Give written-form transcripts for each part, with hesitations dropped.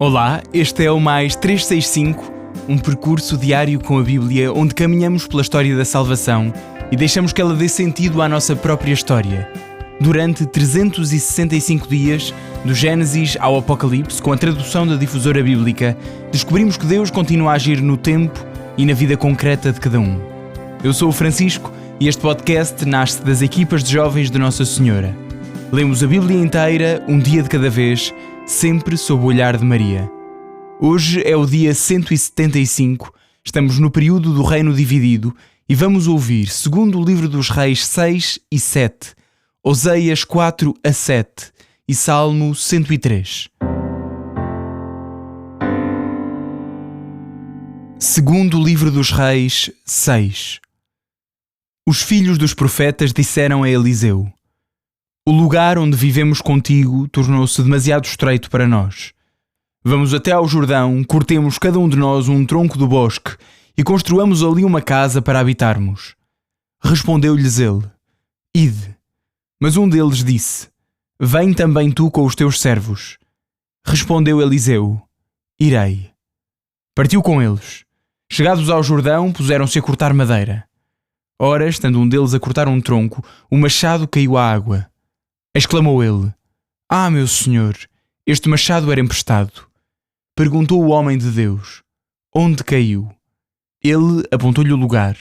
Olá, este é o Mais 365, um percurso diário com a Bíblia onde caminhamos pela história da salvação e deixamos que ela dê sentido à nossa própria história. Durante 365 dias, do Gênesis ao Apocalipse, com a tradução da Difusora Bíblica, descobrimos que Deus continua a agir no tempo e na vida concreta de cada um. Eu sou o Francisco e este podcast nasce das equipas de jovens de Nossa Senhora. Lemos a Bíblia inteira, um dia de cada vez, sempre sob o olhar de Maria. Hoje é o dia 175, estamos no período do Reino Dividido e vamos ouvir, segundo o livro dos Reis 6 e 7, Oseias 4 a 7 e Salmo 103. Segundo o livro dos Reis 6. Os filhos dos profetas disseram a Eliseu: o lugar onde vivemos contigo tornou-se demasiado estreito para nós. Vamos até ao Jordão, cortemos cada um de nós um tronco do bosque e construamos ali uma casa para habitarmos. Respondeu-lhes ele: ide. Mas um deles disse: vem também tu com os teus servos. Respondeu Eliseu: irei. Partiu com eles. Chegados ao Jordão, puseram-se a cortar madeira. Ora, estando um deles a cortar um tronco, o machado caiu à água. Exclamou ele: ah, meu senhor, este machado era emprestado. Perguntou o homem de Deus: onde caiu? Ele apontou-lhe o lugar.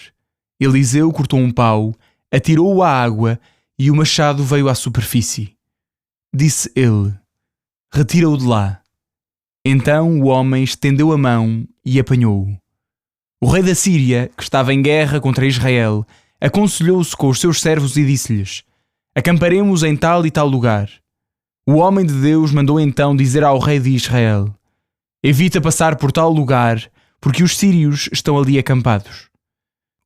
Eliseu cortou um pau, atirou-o à água e o machado veio à superfície. Disse ele: retira-o de lá. Então o homem estendeu a mão e apanhou-o. O rei da Síria, que estava em guerra contra Israel, aconselhou-se com os seus servos e disse-lhes: acamparemos em tal e tal lugar. O homem de Deus mandou então dizer ao rei de Israel: evita passar por tal lugar, porque os sírios estão ali acampados.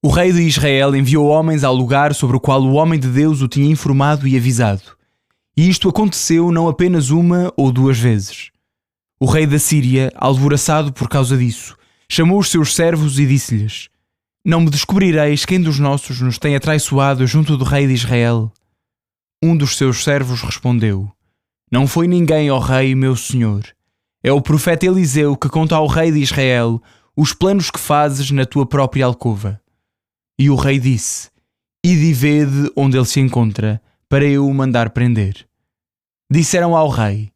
O rei de Israel enviou homens ao lugar sobre o qual o homem de Deus o tinha informado e avisado. E isto aconteceu não apenas uma ou duas vezes. O rei da Síria, alvoroçado por causa disso, chamou os seus servos e disse-lhes: não me descobrireis quem dos nossos nos tem atraiçoado junto do rei de Israel? Um dos seus servos respondeu: não foi ninguém, ó rei, meu senhor. É o profeta Eliseu que conta ao rei de Israel os planos que fazes na tua própria alcova. E o rei disse: ide e vede onde ele se encontra, para eu o mandar prender. Disseram ao rei: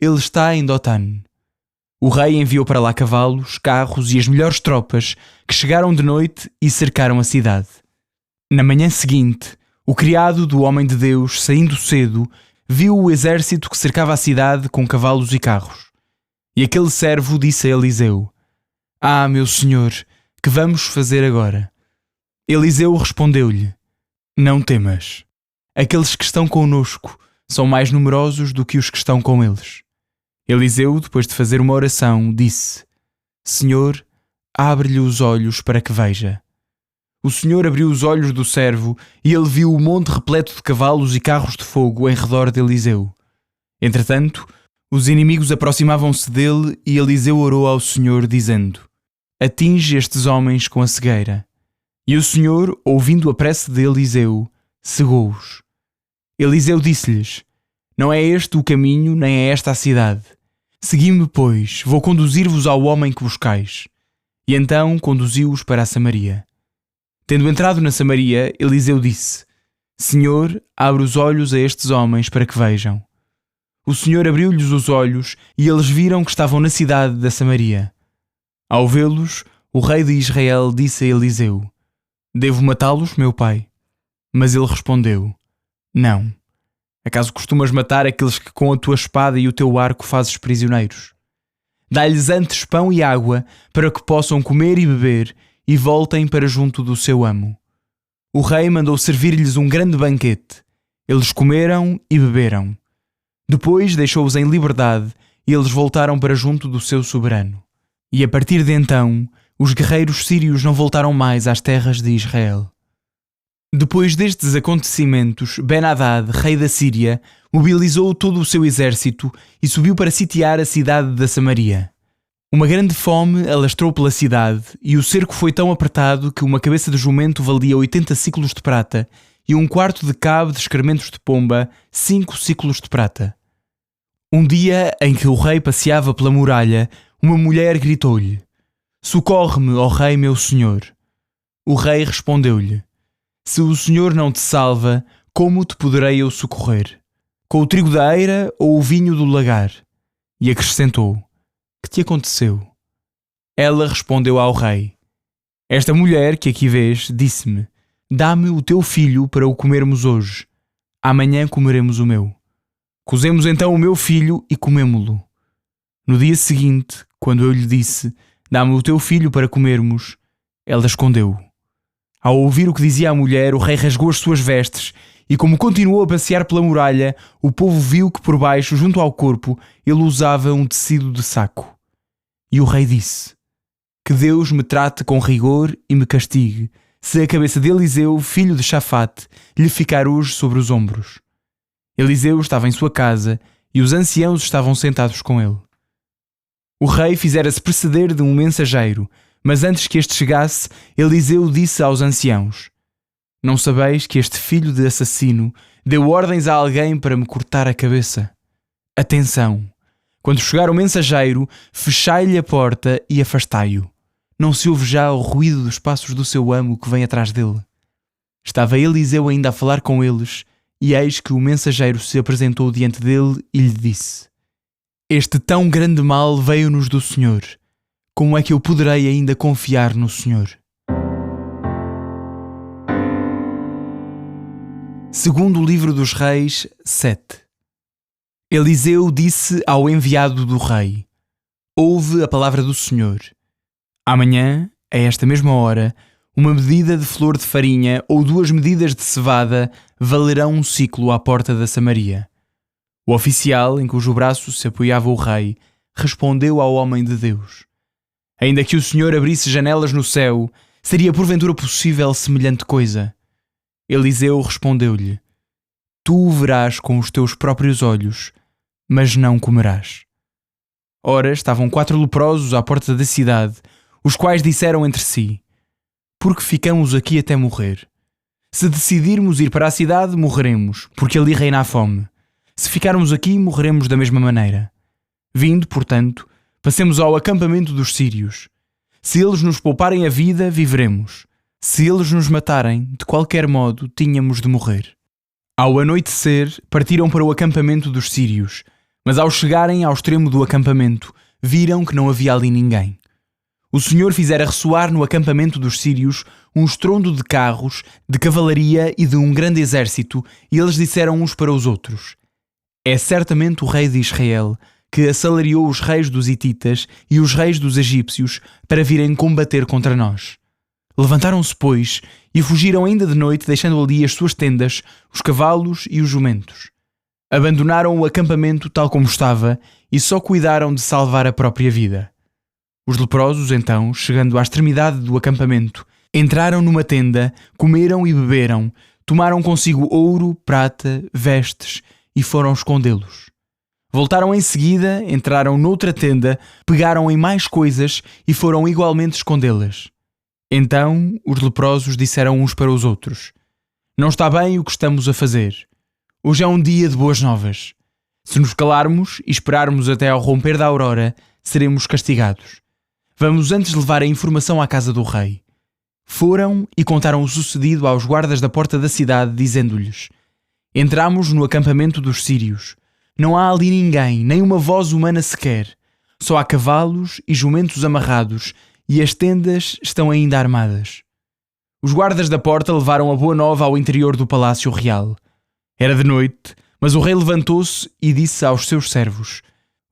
ele está em Dotan. O rei enviou para lá cavalos, carros e as melhores tropas, que chegaram de noite e cercaram a cidade. Na manhã seguinte, o criado do homem de Deus, saindo cedo, viu o exército que cercava a cidade com cavalos e carros. E aquele servo disse a Eliseu: ah, meu senhor, que vamos fazer agora? Eliseu respondeu-lhe: não temas. Aqueles que estão conosco são mais numerosos do que os que estão com eles. Eliseu, depois de fazer uma oração, disse: Senhor, abre-lhe os olhos para que veja. O Senhor abriu os olhos do servo e ele viu o monte repleto de cavalos e carros de fogo em redor de Eliseu. Entretanto, os inimigos aproximavam-se dele e Eliseu orou ao Senhor, dizendo: atinge estes homens com a cegueira. E o Senhor, ouvindo a prece de Eliseu, cegou-os. Eliseu disse-lhes: não é este o caminho, nem é esta a cidade. Segui-me, pois, vou conduzir-vos ao homem que buscais. E então conduziu-os para a Samaria. Tendo entrado na Samaria, Eliseu disse: Senhor, abre os olhos a estes homens para que vejam. O Senhor abriu-lhes os olhos e eles viram que estavam na cidade da Samaria. Ao vê-los, o rei de Israel disse a Eliseu: devo matá-los, meu pai? Mas ele respondeu: não. Acaso costumas matar aqueles que com a tua espada e o teu arco fazes prisioneiros? Dá-lhes antes pão e água para que possam comer e beber e voltem para junto do seu amo. O rei mandou servir-lhes um grande banquete. Eles comeram e beberam. Depois deixou-os em liberdade e eles voltaram para junto do seu soberano. E a partir de então, os guerreiros sírios não voltaram mais às terras de Israel. Depois destes acontecimentos, Ben-Hadad, rei da Síria, mobilizou todo o seu exército e subiu para sitiar a cidade da Samaria. Uma grande fome alastrou pela cidade e o cerco foi tão apertado que uma cabeça de jumento valia 80 siclos de prata e um quarto de cabo de excrementos de pomba 5 siclos de prata. Um dia em que o rei passeava pela muralha, uma mulher gritou-lhe: "Socorre-me, ó rei meu senhor." O rei respondeu-lhe: "Se o senhor não te salva, como te poderei eu socorrer? Com o trigo da eira ou o vinho do lagar?" E acrescentou: "Que te aconteceu?" Ela respondeu ao rei: "Esta mulher que aqui vês disse-me: Dá-me o teu filho para o comermos hoje. Amanhã comeremos o meu." Cozemos então o meu filho e comemo-lo. No dia seguinte, quando eu lhe disse: "Dá-me o teu filho para comermos", ela escondeu-o. Ao ouvir o que dizia a mulher, o rei rasgou as suas vestes e, como continuou a passear pela muralha, o povo viu que por baixo, junto ao corpo, ele usava um tecido de saco. E o rei disse: "Que Deus me trate com rigor e me castigue, se a cabeça de Eliseu, filho de Shafate, lhe ficar hoje sobre os ombros." Eliseu estava em sua casa e os anciãos estavam sentados com ele. O rei fizera-se preceder de um mensageiro, mas antes que este chegasse, Eliseu disse aos anciãos: "Não sabeis que este filho de assassino deu ordens a alguém para me cortar a cabeça? Atenção! Quando chegar o mensageiro, fechai-lhe a porta e afastai-o. Não se ouve já o ruído dos passos do seu amo que vem atrás dele." Estava Eliseu ainda a falar com eles, e eis que o mensageiro se apresentou diante dele e lhe disse: "Este tão grande mal veio-nos do Senhor. Como é que eu poderei ainda confiar no Senhor?" Segundo livro dos Reis 7. Eliseu disse ao enviado do rei: "Ouve a palavra do Senhor. Amanhã, a esta mesma hora, uma medida de flor de farinha ou 2 medidas de cevada valerão um siclo à porta da Samaria." O oficial, em cujo braço se apoiava o rei, respondeu ao homem de Deus: "Ainda que o Senhor abrisse janelas no céu, seria porventura possível semelhante coisa?" Eliseu respondeu-lhe: "Tu o verás com os teus próprios olhos, mas não comerás." Ora, estavam 4 leprosos à porta da cidade, os quais disseram entre si: "Por que ficamos aqui até morrer? Se decidirmos ir para a cidade, morreremos, porque ali reina a fome. Se ficarmos aqui, morreremos da mesma maneira. Vindo, portanto, passemos ao acampamento dos sírios. Se eles nos pouparem a vida, viveremos. Se eles nos matarem, de qualquer modo, tínhamos de morrer." Ao anoitecer, partiram para o acampamento dos sírios, mas ao chegarem ao extremo do acampamento, viram que não havia ali ninguém. O Senhor fizera ressoar no acampamento dos sírios um estrondo de carros, de cavalaria e de um grande exército, e eles disseram uns para os outros: "É certamente o rei de Israel, que assalariou os reis dos hititas e os reis dos egípcios para virem combater contra nós." Levantaram-se, pois, e fugiram ainda de noite, deixando ali as suas tendas, os cavalos e os jumentos. Abandonaram o acampamento tal como estava e só cuidaram de salvar a própria vida. Os leprosos, então, chegando à extremidade do acampamento, entraram numa tenda, comeram e beberam, tomaram consigo ouro, prata, vestes e foram escondê-los. Voltaram em seguida, entraram noutra tenda, pegaram em mais coisas e foram igualmente escondê-las. Então os leprosos disseram uns para os outros: "Não está bem o que estamos a fazer. Hoje é um dia de boas novas. Se nos calarmos e esperarmos até ao romper da aurora, seremos castigados. Vamos antes levar a informação à casa do rei." Foram e contaram o sucedido aos guardas da porta da cidade, dizendo-lhes: "Entramos no acampamento dos sírios. Não há ali ninguém, nem uma voz humana sequer. Só há cavalos e jumentos amarrados, e as tendas estão ainda armadas." Os guardas da porta levaram a boa nova ao interior do palácio real. Era de noite, mas o rei levantou-se e disse aos seus servos: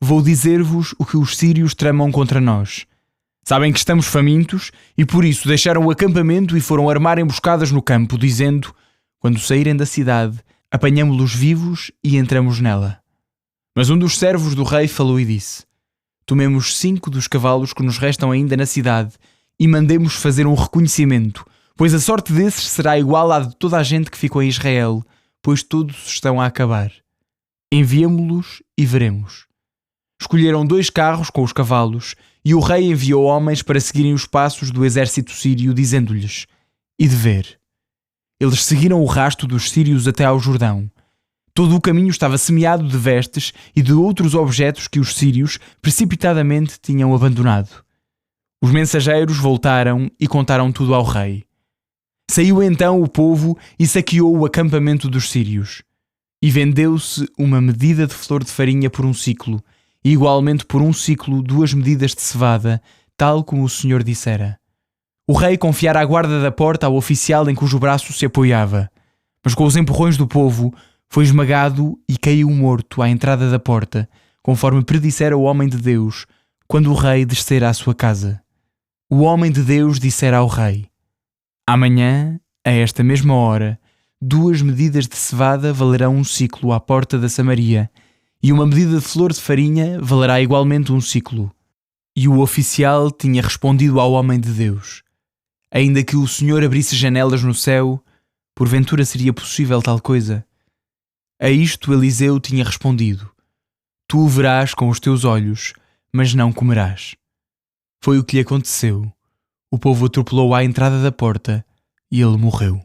"Vou dizer-vos o que os sírios tramam contra nós. Sabem que estamos famintos e por isso deixaram o acampamento e foram armar emboscadas no campo, dizendo: Quando saírem da cidade, apanhamo-los vivos e entramos nela." Mas um dos servos do rei falou e disse: "Tomemos 5 dos cavalos que nos restam ainda na cidade e mandemos fazer um reconhecimento, pois a sorte desses será igual à de toda a gente que ficou em Israel, pois todos estão a acabar. Enviemo-los e veremos." Escolheram 2 carros com os cavalos e o rei enviou homens para seguirem os passos do exército sírio, dizendo-lhes: "E de ver." Eles seguiram o rasto dos sírios até ao Jordão. Todo o caminho estava semeado de vestes e de outros objetos que os sírios precipitadamente tinham abandonado. Os mensageiros voltaram e contaram tudo ao rei. Saiu então o povo e saqueou o acampamento dos sírios. E vendeu-se uma medida de flor de farinha por um siclo, e igualmente por um siclo 2 medidas de cevada, tal como o Senhor dissera. O rei confiara a guarda da porta ao oficial em cujo braço se apoiava, mas com os empurrões do povo foi esmagado e caiu morto à entrada da porta, conforme predissera o homem de Deus, quando o rei descera à sua casa. O homem de Deus dissera ao rei: amanhã, a esta mesma hora, 2 medidas de cevada valerão um siclo à porta da Samaria, e uma medida de flor de farinha valerá igualmente um siclo. E o oficial tinha respondido ao homem de Deus: ainda que o Senhor abrisse janelas no céu, porventura seria possível tal coisa? A isto Eliseu tinha respondido: tu o verás com os teus olhos, mas não comerás. Foi o que lhe aconteceu. O povo atropelou à entrada da porta e ele morreu.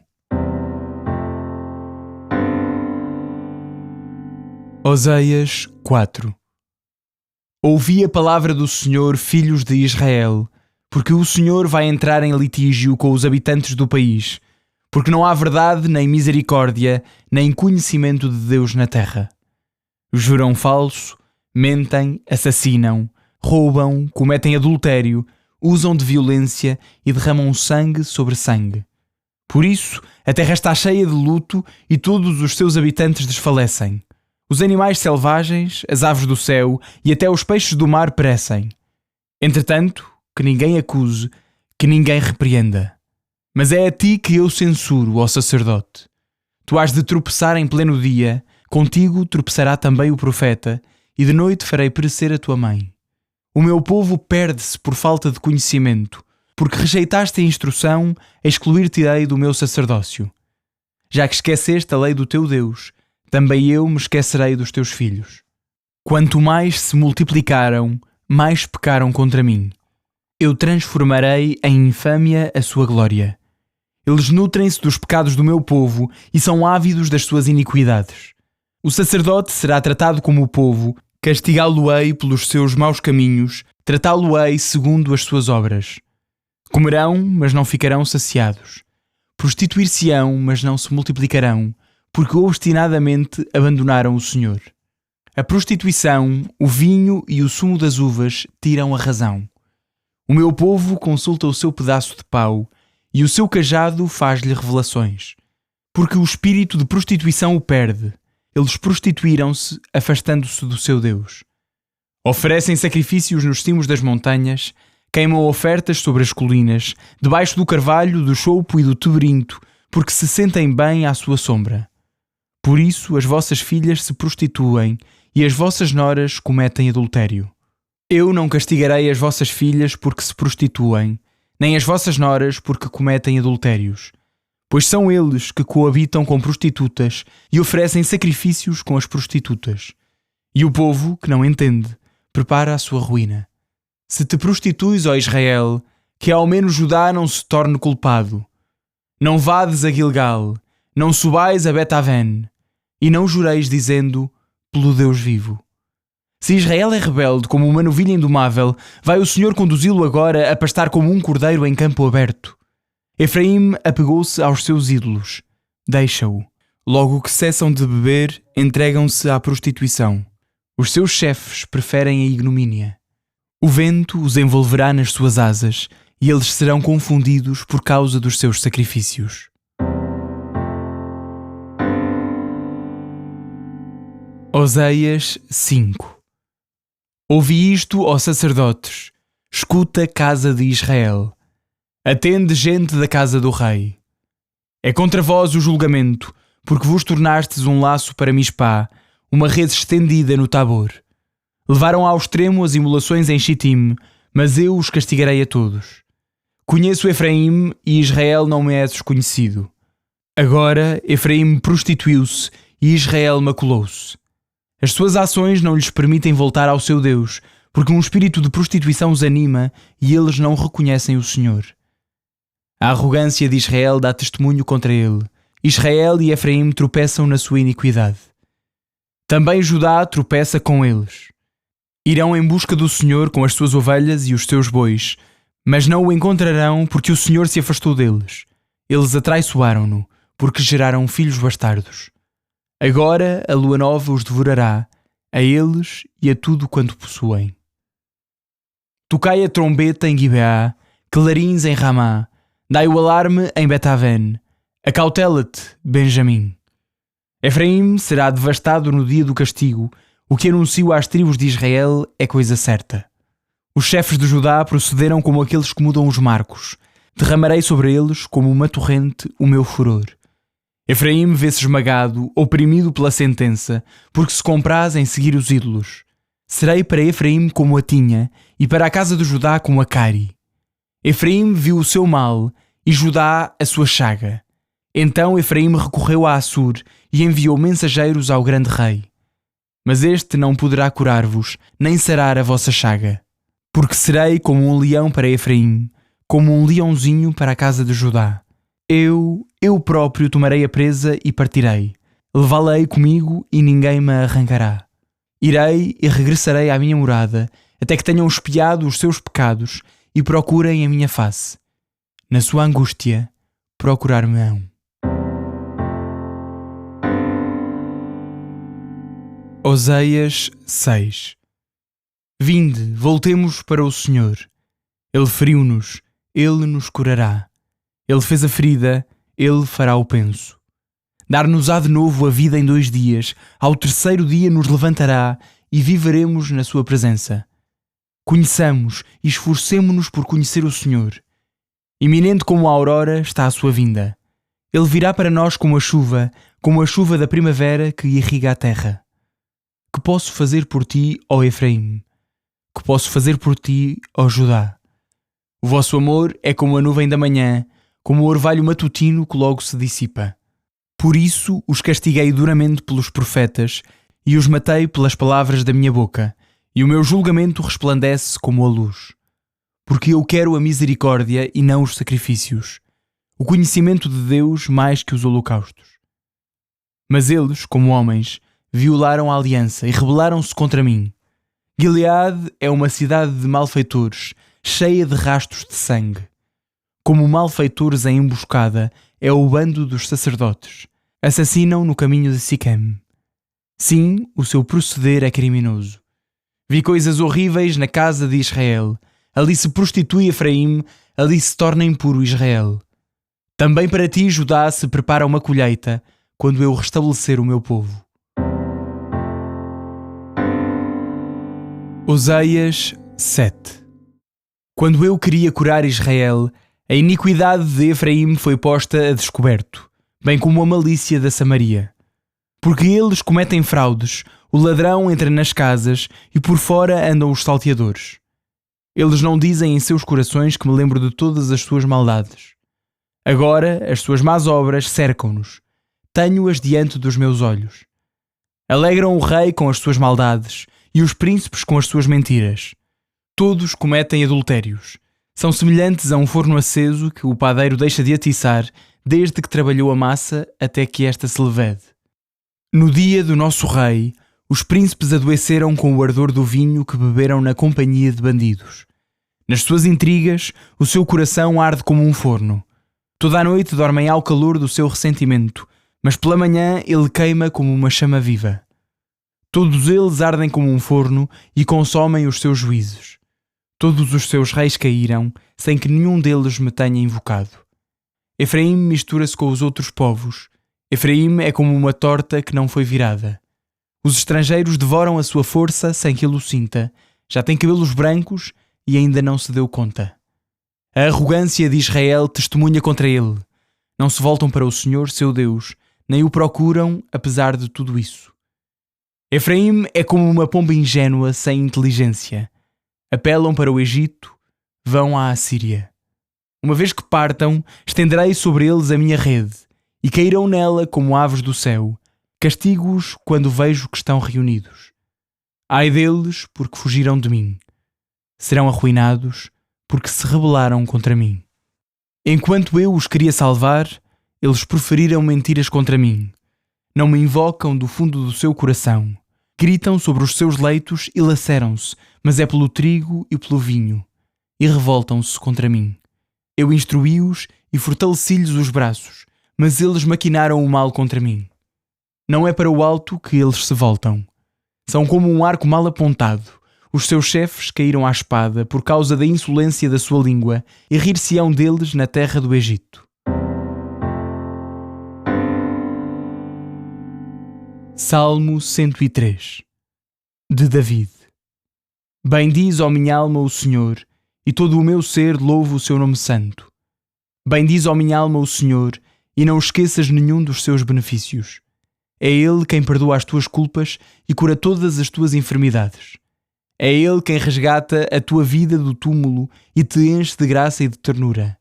Oseias 4. Ouvi a palavra do Senhor, filhos de Israel, porque o Senhor vai entrar em litígio com os habitantes do país, porque não há verdade, nem misericórdia, nem conhecimento de Deus na terra. Juram falso, mentem, assassinam, roubam, cometem adultério, usam de violência e derramam sangue sobre sangue. Por isso, a terra está cheia de luto e todos os seus habitantes desfalecem. Os animais selvagens, as aves do céu e até os peixes do mar perecem. Entretanto, que ninguém acuse, que ninguém repreenda. Mas é a ti que eu censuro, ó sacerdote. Tu hás de tropeçar em pleno dia, contigo tropeçará também o profeta, e de noite farei perecer a tua mãe. O meu povo perde-se por falta de conhecimento, porque rejeitaste a instrução, excluir-te-ei do meu sacerdócio. Já que esqueceste a lei do teu Deus, também eu me esquecerei dos teus filhos. Quanto mais se multiplicaram, mais pecaram contra mim. Eu transformarei em infâmia a sua glória. Eles nutrem-se dos pecados do meu povo e são ávidos das suas iniquidades. O sacerdote será tratado como o povo, castigá-lo-ei pelos seus maus caminhos, tratá-lo-ei segundo as suas obras. Comerão, mas não ficarão saciados. Prostituir-se-ão, mas não se multiplicarão, porque obstinadamente abandonaram o Senhor. A prostituição, o vinho e o sumo das uvas tiram a razão. O meu povo consulta o seu pedaço de pau e o seu cajado faz-lhe revelações. Porque o espírito de prostituição o perde. Eles prostituíram-se, afastando-se do seu Deus. Oferecem sacrifícios nos cimos das montanhas, queimam ofertas sobre as colinas, debaixo do carvalho, do choupo e do terebinto, porque se sentem bem à sua sombra. Por isso as vossas filhas se prostituem e as vossas noras cometem adultério. Eu não castigarei as vossas filhas porque se prostituem, nem as vossas noras porque cometem adultérios, pois são eles que coabitam com prostitutas e oferecem sacrifícios com as prostitutas. E o povo, que não entende, prepara a sua ruína. Se te prostituis, ó Israel, que ao menos Judá não se torne culpado. Não vades a Gilgal, não subais a Bet-Aven, e não jureis dizendo, pelo Deus vivo. Se Israel é rebelde como uma novilha indomável, vai o Senhor conduzi-lo agora a pastar como um cordeiro em campo aberto. Efraim apegou-se aos seus ídolos. Deixa-o. Logo que cessam de beber, entregam-se à prostituição. Os seus chefes preferem a ignomínia. O vento os envolverá nas suas asas e eles serão confundidos por causa dos seus sacrifícios. Oseias 5. Ouvi isto, ó sacerdotes, escuta, casa de Israel. Atende, gente da casa do rei. É contra vós o julgamento, porque vos tornastes um laço para Mispá, uma rede estendida no Tabor. Levaram ao extremo as imolações em Chittim, mas eu os castigarei a todos. Conheço Efraim e Israel não me é desconhecido. Agora Efraim prostituiu-se e Israel maculou-se. As suas ações não lhes permitem voltar ao seu Deus, porque um espírito de prostituição os anima e eles não reconhecem o Senhor. A arrogância de Israel dá testemunho contra ele. Israel e Efraim tropeçam na sua iniquidade. Também Judá tropeça com eles. Irão em busca do Senhor com as suas ovelhas e os seus bois, mas não o encontrarão porque o Senhor se afastou deles. Eles atraiçoaram-no, porque geraram filhos bastardos. Agora a lua nova os devorará, a eles e a tudo quanto possuem. Tocai a trombeta em Gibeá, clarins em Ramá, dai o alarme em Betaven, acautela-te, Benjamim. Efraim será devastado no dia do castigo, o que anuncio às tribos de Israel é coisa certa. Os chefes de Judá procederam como aqueles que mudam os marcos. Derramarei sobre eles, como uma torrente, o meu furor. Efraim vê-se esmagado, oprimido pela sentença, porque se compraz em seguir os ídolos. Serei para Efraim como a tinha, e para a casa de Judá como a cárie. Efraim viu o seu mal, e Judá a sua chaga. Então Efraim recorreu a Assur, e enviou mensageiros ao grande rei. Mas este não poderá curar-vos, nem sarar a vossa chaga. Porque serei como um leão para Efraim, como um leãozinho para a casa de Judá. Eu próprio tomarei a presa e partirei. Levá-la-ei comigo e ninguém me arrancará. Irei e regressarei à minha morada, até que tenham expiado os seus pecados e procurem a minha face. Na sua angústia, procurar-me-ão. Oséias 6. Vinde, voltemos para o Senhor. Ele feriu-nos, Ele nos curará. Ele fez a ferida, Ele fará o penso. Dar-nos-á de novo a vida em 2 dias, ao 3º dia nos levantará e viveremos na sua presença. Conheçamos e esforcemo-nos por conhecer o Senhor. Iminente como a aurora está a sua vinda. Ele virá para nós como a chuva da primavera que irriga a terra. Que posso fazer por ti, ó Efraim? Que posso fazer por ti, ó Judá? O vosso amor é como a nuvem da manhã, como o orvalho matutino que logo se dissipa. Por isso os castiguei duramente pelos profetas e os matei pelas palavras da minha boca, e o meu julgamento resplandece como a luz. Porque eu quero a misericórdia e não os sacrifícios, o conhecimento de Deus mais que os holocaustos. Mas eles, como homens, violaram a aliança e rebelaram-se contra mim. Gileade é uma cidade de malfeitores, cheia de rastros de sangue. Como malfeitores em emboscada é o bando dos sacerdotes. Assassinam no caminho de Siquém. Sim, o seu proceder é criminoso. Vi coisas horríveis na casa de Israel. Ali se prostitui Efraim, ali se torna impuro Israel. Também para ti, Judá, se prepara uma colheita, quando eu restabelecer o meu povo. Oséias 7. Quando eu queria curar Israel, a iniquidade de Efraim foi posta a descoberto, bem como a malícia da Samaria. Porque eles cometem fraudes, o ladrão entra nas casas e por fora andam os salteadores. Eles não dizem em seus corações que me lembro de todas as suas maldades. Agora as suas más obras cercam-nos. Tenho-as diante dos meus olhos. Alegram o rei com as suas maldades e os príncipes com as suas mentiras. Todos cometem adultérios. São semelhantes a um forno aceso que o padeiro deixa de atiçar desde que trabalhou a massa até que esta se levede. No dia do nosso rei, os príncipes adoeceram com o ardor do vinho que beberam na companhia de bandidos. Nas suas intrigas, o seu coração arde como um forno. Toda a noite dormem ao calor do seu ressentimento, mas pela manhã ele queima como uma chama viva. Todos eles ardem como um forno e consomem os seus juízos. Todos os seus reis caíram, sem que nenhum deles me tenha invocado. Efraim mistura-se com os outros povos. Efraim é como uma torta que não foi virada. Os estrangeiros devoram a sua força sem que ele o sinta. Já tem cabelos brancos e ainda não se deu conta. A arrogância de Israel testemunha contra ele. Não se voltam para o Senhor, seu Deus, nem o procuram, apesar de tudo isso. Efraim é como uma pomba ingênua sem inteligência. Apelam para o Egito, vão à Assíria. Uma vez que partam, estenderei sobre eles a minha rede, e cairão nela como aves do céu. Castigo-os quando vejo que estão reunidos. Ai deles, porque fugiram de mim. Serão arruinados, porque se rebelaram contra mim. Enquanto eu os queria salvar, eles proferiram mentiras contra mim. Não me invocam do fundo do seu coração. Gritam sobre os seus leitos e laceram-se, mas é pelo trigo e pelo vinho. E revoltam-se contra mim. Eu instruí-os e fortaleci-lhes os braços, mas eles maquinaram o mal contra mim. Não é para o alto que eles se voltam. São como um arco mal apontado. Os seus chefes caíram à espada por causa da insolência da sua língua e rir-se-ão deles na terra do Egito. Salmo 103 de David. Bendiz, ó minha alma, o Senhor, e todo o meu ser louva o seu nome santo. Bendiz, ó minha alma, o Senhor, e não esqueças nenhum dos seus benefícios. É Ele quem perdoa as tuas culpas e cura todas as tuas enfermidades. É Ele quem resgata a tua vida do túmulo e te enche de graça e de ternura.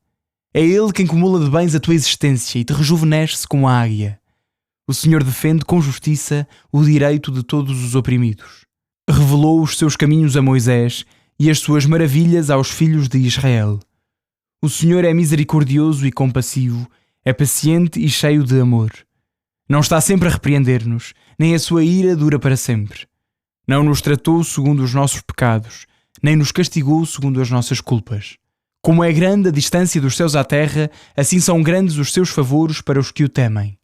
É Ele quem acumula de bens a tua existência e te rejuvenesce como a águia. O Senhor defende com justiça o direito de todos os oprimidos. Revelou os seus caminhos a Moisés e as suas maravilhas aos filhos de Israel. O Senhor é misericordioso e compassivo, é paciente e cheio de amor. Não está sempre a repreender-nos, nem a sua ira dura para sempre. Não nos tratou segundo os nossos pecados, nem nos castigou segundo as nossas culpas. Como é grande a distância dos céus à terra, assim são grandes os seus favores para os que o temem.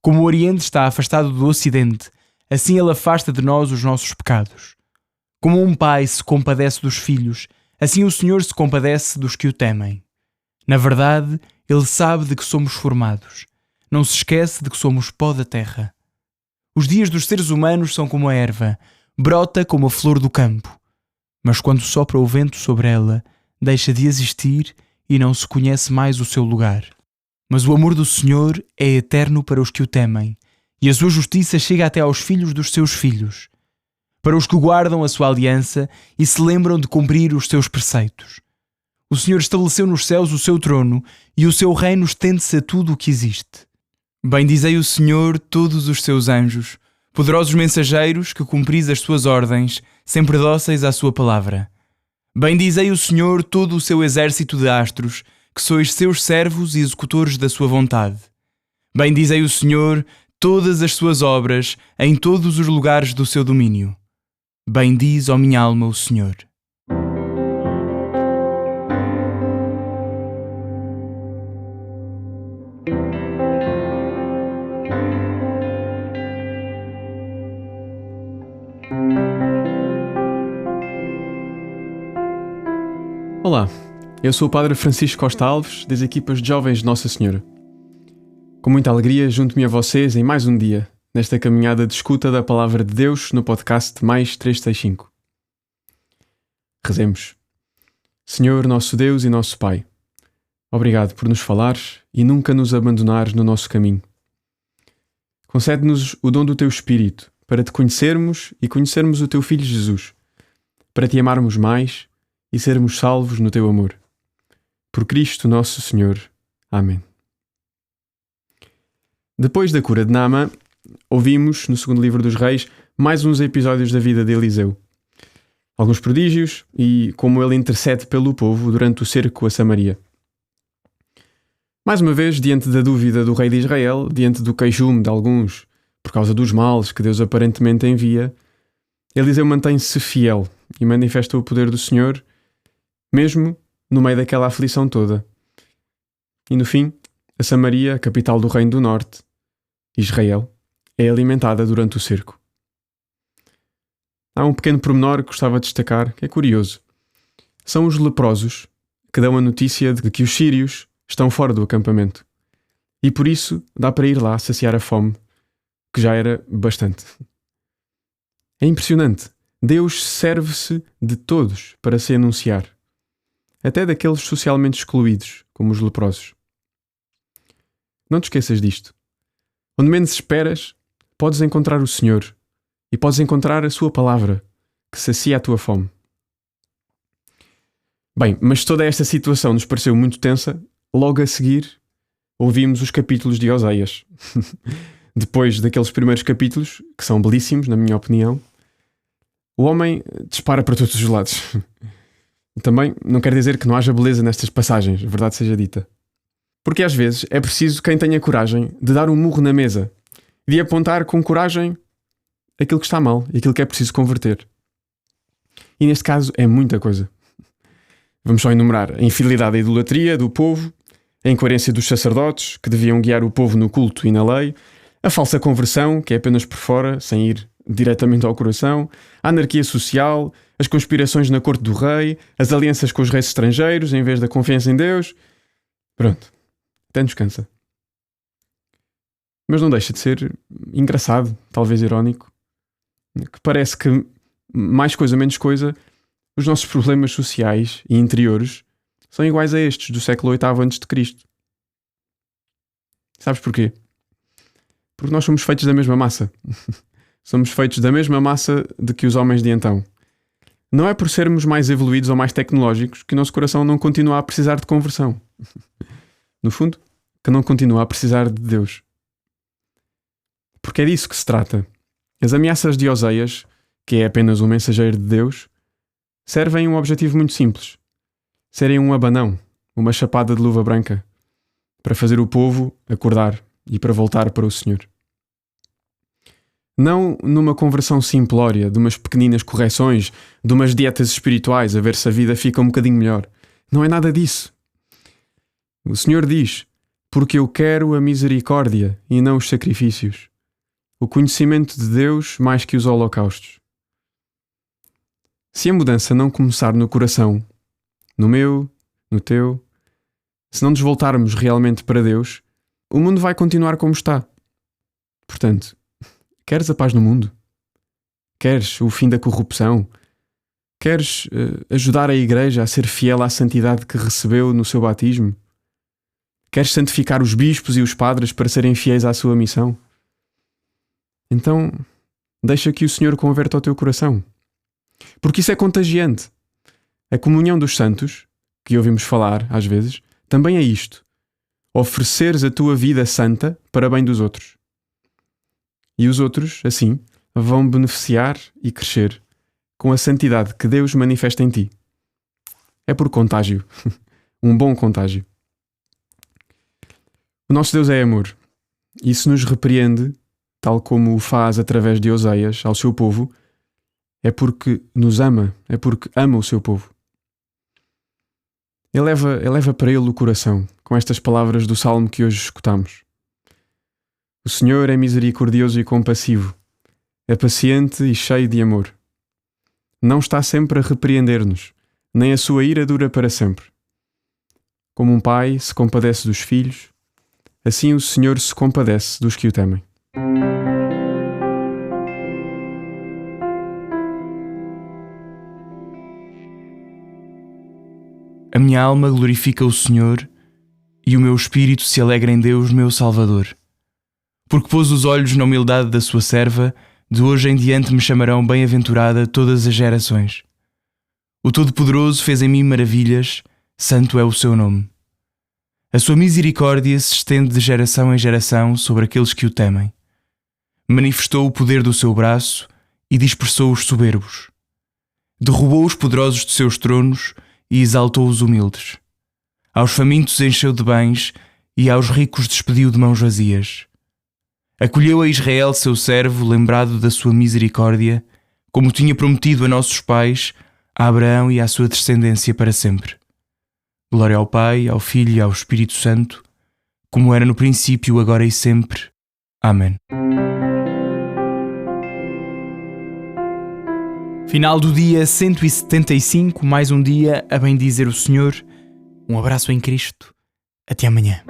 Como o Oriente está afastado do Ocidente, assim Ele afasta de nós os nossos pecados. Como um pai se compadece dos filhos, assim o Senhor se compadece dos que o temem. Na verdade, Ele sabe de que somos formados. Não se esquece de que somos pó da terra. Os dias dos seres humanos são como a erva, brota como a flor do campo. Mas quando sopra o vento sobre ela, deixa de existir e não se conhece mais o seu lugar. Mas o amor do Senhor é eterno para os que o temem, e a sua justiça chega até aos filhos dos seus filhos, para os que guardam a sua aliança e se lembram de cumprir os seus preceitos. O Senhor estabeleceu nos céus o seu trono, e o seu reino estende-se a tudo o que existe. Bendizei o Senhor todos os seus anjos, poderosos mensageiros que cumpris as suas ordens, sempre dóceis à sua palavra. Bendizei o Senhor todo o seu exército de astros, que sois seus servos e executores da sua vontade. Bendizei o Senhor todas as suas obras em todos os lugares do seu domínio. Bendiz, ó minha alma, o Senhor. Olá, eu sou o Padre Francisco Costa Alves, das equipas de Jovens de Nossa Senhora. Com muita alegria, junto-me a vocês em mais um dia, nesta caminhada de escuta da Palavra de Deus no podcast Mais 365. Rezemos. Senhor, nosso Deus e nosso Pai, obrigado por nos falares e nunca nos abandonares no nosso caminho. Concede-nos o dom do Teu Espírito, para Te conhecermos e conhecermos o Teu Filho Jesus, para Te amarmos mais e sermos salvos no Teu amor. Por Cristo nosso Senhor. Amém. Depois da cura de Naamã, ouvimos, no segundo livro dos Reis, mais uns episódios da vida de Eliseu. Alguns prodígios e como ele intercede pelo povo durante o cerco a Samaria. Mais uma vez, diante da dúvida do rei de Israel, diante do queixume de alguns, por causa dos males que Deus aparentemente envia, Eliseu mantém-se fiel e manifesta o poder do Senhor, mesmo no meio daquela aflição toda. E no fim, a Samaria, a capital do reino do norte, Israel, é alimentada durante o cerco. Há um pequeno pormenor que gostava de destacar, que é curioso. São os leprosos que dão a notícia de que os sírios estão fora do acampamento. E por isso dá para ir lá saciar a fome, que já era bastante. É impressionante. Deus serve-se de todos para se anunciar. Até daqueles socialmente excluídos, como os leprosos. Não te esqueças disto. Onde menos esperas, podes encontrar o Senhor e podes encontrar a sua palavra, que sacia a tua fome. Bem, mas toda esta situação nos pareceu muito tensa. Logo a seguir, ouvimos os capítulos de Oseias. Depois daqueles primeiros capítulos, que são belíssimos, na minha opinião, o homem dispara para todos os lados. Também não quer dizer que não haja beleza nestas passagens, verdade seja dita. Porque às vezes é preciso quem tenha coragem de dar um murro na mesa, de apontar com coragem aquilo que está mal e aquilo que é preciso converter. E neste caso é muita coisa. Vamos só enumerar a infidelidade e a idolatria do povo, a incoerência dos sacerdotes, que deviam guiar o povo no culto e na lei, a falsa conversão, que é apenas por fora, sem ir diretamente ao coração, a anarquia social, as conspirações na corte do rei, as alianças com os reis estrangeiros em vez da confiança em Deus. Pronto, até nos cansa. Mas não deixa de ser engraçado, talvez irónico, que parece que, mais coisa menos coisa, os nossos problemas sociais e interiores são iguais a estes do século VIII a.C. Sabes porquê? Porque nós somos feitos da mesma massa. Somos feitos da mesma massa de que os homens de então. Não é por sermos mais evoluídos ou mais tecnológicos que o nosso coração não continua a precisar de conversão. No fundo, que não continua a precisar de Deus. Porque é disso que se trata. As ameaças de Oseias, que é apenas um mensageiro de Deus, servem um objetivo muito simples. Serem um abanão, uma chapada de luva branca, para fazer o povo acordar e para voltar para o Senhor. Não numa conversão simplória, de umas pequeninas correções, de umas dietas espirituais a ver se a vida fica um bocadinho melhor. Não é nada disso. O Senhor diz, porque eu quero a misericórdia e não os sacrifícios. O conhecimento de Deus mais que os holocaustos. Se a mudança não começar no coração, no meu, no teu, se não nos voltarmos realmente para Deus, o mundo vai continuar como está. Portanto, queres a paz no mundo? Queres o fim da corrupção? Queres ajudar a Igreja a ser fiel à santidade que recebeu no seu batismo? Queres santificar os bispos e os padres para serem fiéis à sua missão? Então, deixa que o Senhor converta o teu coração. Porque isso é contagiante. A comunhão dos santos, que ouvimos falar às vezes, também é isto. Ofereceres a tua vida santa para bem dos outros. E os outros, assim, vão beneficiar e crescer com a santidade que Deus manifesta em ti. É por contágio. Um bom contágio. O nosso Deus é amor. E se nos repreende, tal como o faz através de Oseias ao seu povo, é porque nos ama, é porque ama o seu povo. Eleva para ele o coração, com estas palavras do salmo que hoje escutamos. O Senhor é misericordioso e compassivo, é paciente e cheio de amor. Não está sempre a repreender-nos, nem a sua ira dura para sempre. Como um pai se compadece dos filhos, assim o Senhor se compadece dos que o temem. A minha alma glorifica o Senhor e o meu espírito se alegra em Deus, meu Salvador. Porque pôs os olhos na humildade da sua serva, de hoje em diante me chamarão bem-aventurada todas as gerações. O Todo-Poderoso fez em mim maravilhas, santo é o seu nome. A sua misericórdia se estende de geração em geração sobre aqueles que o temem. Manifestou o poder do seu braço e dispersou os soberbos. Derrubou os poderosos de seus tronos e exaltou os humildes. Aos famintos encheu de bens e aos ricos despediu de mãos vazias. Acolheu a Israel, seu servo, lembrado da sua misericórdia, como tinha prometido a nossos pais, a Abraão e à sua descendência para sempre. Glória ao Pai, ao Filho e ao Espírito Santo, como era no princípio, agora e sempre. Amém. Final do dia 175, mais um dia a bendizer o Senhor. Um abraço em Cristo. Até amanhã.